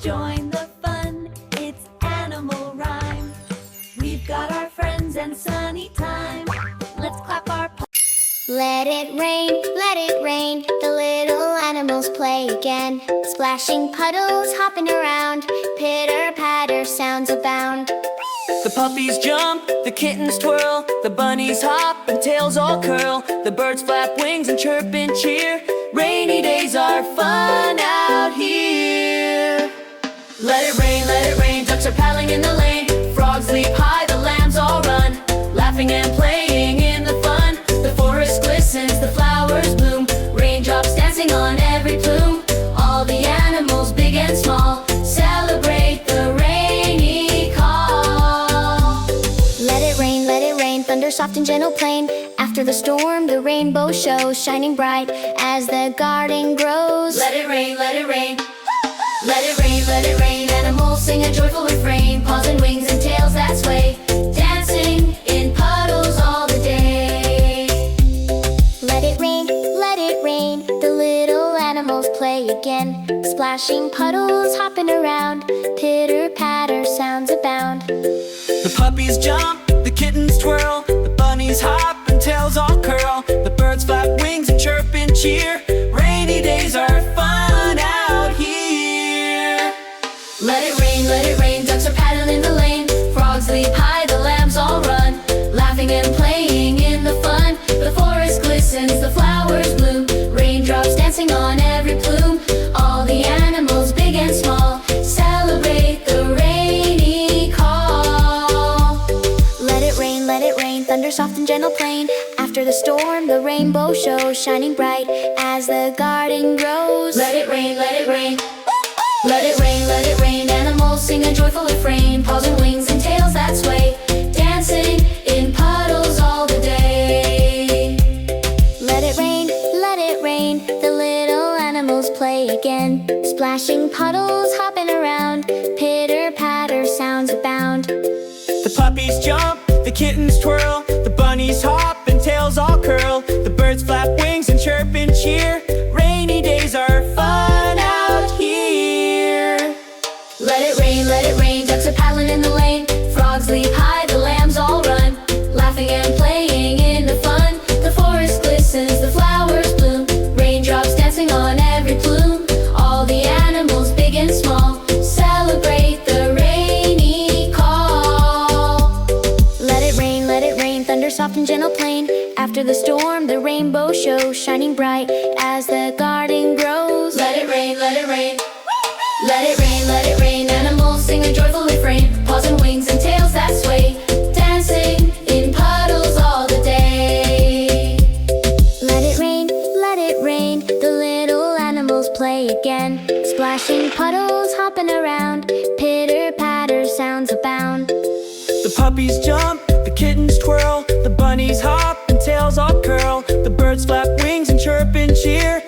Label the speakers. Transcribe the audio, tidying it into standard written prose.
Speaker 1: join the fun, it's animal rhyme. We've got our friends and sunny time. Let's clap our paws.
Speaker 2: Let it rain, the little animals play again. Splashing puddles, hopping around, pitter-patter sounds abound.
Speaker 3: The puppies jump, the kittens twirl, the bunnies hop and tails all curl. The birds flap wings and chirp and cheer. Rainy days are fun out here. Let it rain, ducks are paddling in the lane. Frogs leap high, the lambs all run, laughing and playing in the fun. The forest glistens, the flowers bloom, raindrops dancing on every plume. All the animals, big and small, celebrate the rainy call.
Speaker 2: Let it rain, thunder soft and gentle plain. After the storm, the rainbow shows, shining bright as the garden grows.
Speaker 3: Let it rain, let it rain. Let it rain, animals sing a joyful refrain. Paws and wings and tails that sway, dancing in puddles all the day.
Speaker 2: Let it rain, the little animals play again. Splashing puddles, hopping around, pitter-patter sounds abound.
Speaker 3: The puppies jump, the kittens twirl, the bunnies hop and tails all curl. The birds flap wings and chirp and cheer. Rainy days are fun out here. Let it rain, ducks are paddling in the lane. Frogs leap high, the lambs all run, laughing and playing in the fun. The forest glistens, the flowers bloom, raindrops dancing on every plume. All the animals, big and small, celebrate the rainy call.
Speaker 2: Let it rain, thunder soft and gentle plain. After the storm, the rainbow shows, shining bright as the garden grows.
Speaker 3: Let it rain, let it rain. Let it rain, animals sing a joyful refrain. Paws and wings and tails that sway, dancing in puddles all the day.
Speaker 2: Let it rain, the little animals play again. Splashing puddles, hopping around, pitter-patter sounds abound.
Speaker 3: The puppies jump, the kittens twirl, the bunnies hop and tails all curl. The birds flap wings and chirp and cheer. Rainy days are fun out here. Let it rain, ducks are paddling in the lane. Frogs leap high, the lambs all run, laughing and playing in the fun. The forest glistens, the flowers bloom, raindrops dancing on every plume. All the animals, big and small, celebrate the rainy call.
Speaker 2: Let it rain, thunder soft and gentle plain. After the storm, the rainbow shows, shining bright as the garden grows.
Speaker 3: Let it rain, let it rain. Let it rain, animals sing a joyful refrain. Paws and wings and tails that sway, dancing in puddles all the day.
Speaker 2: Let it rain, the little animals play again. Splashing puddles, hopping around, pitter-patter sounds abound.
Speaker 3: The puppies jump, the kittens twirl, the bunnies hop and tails all curl. The birds flap wings and chirp and cheer.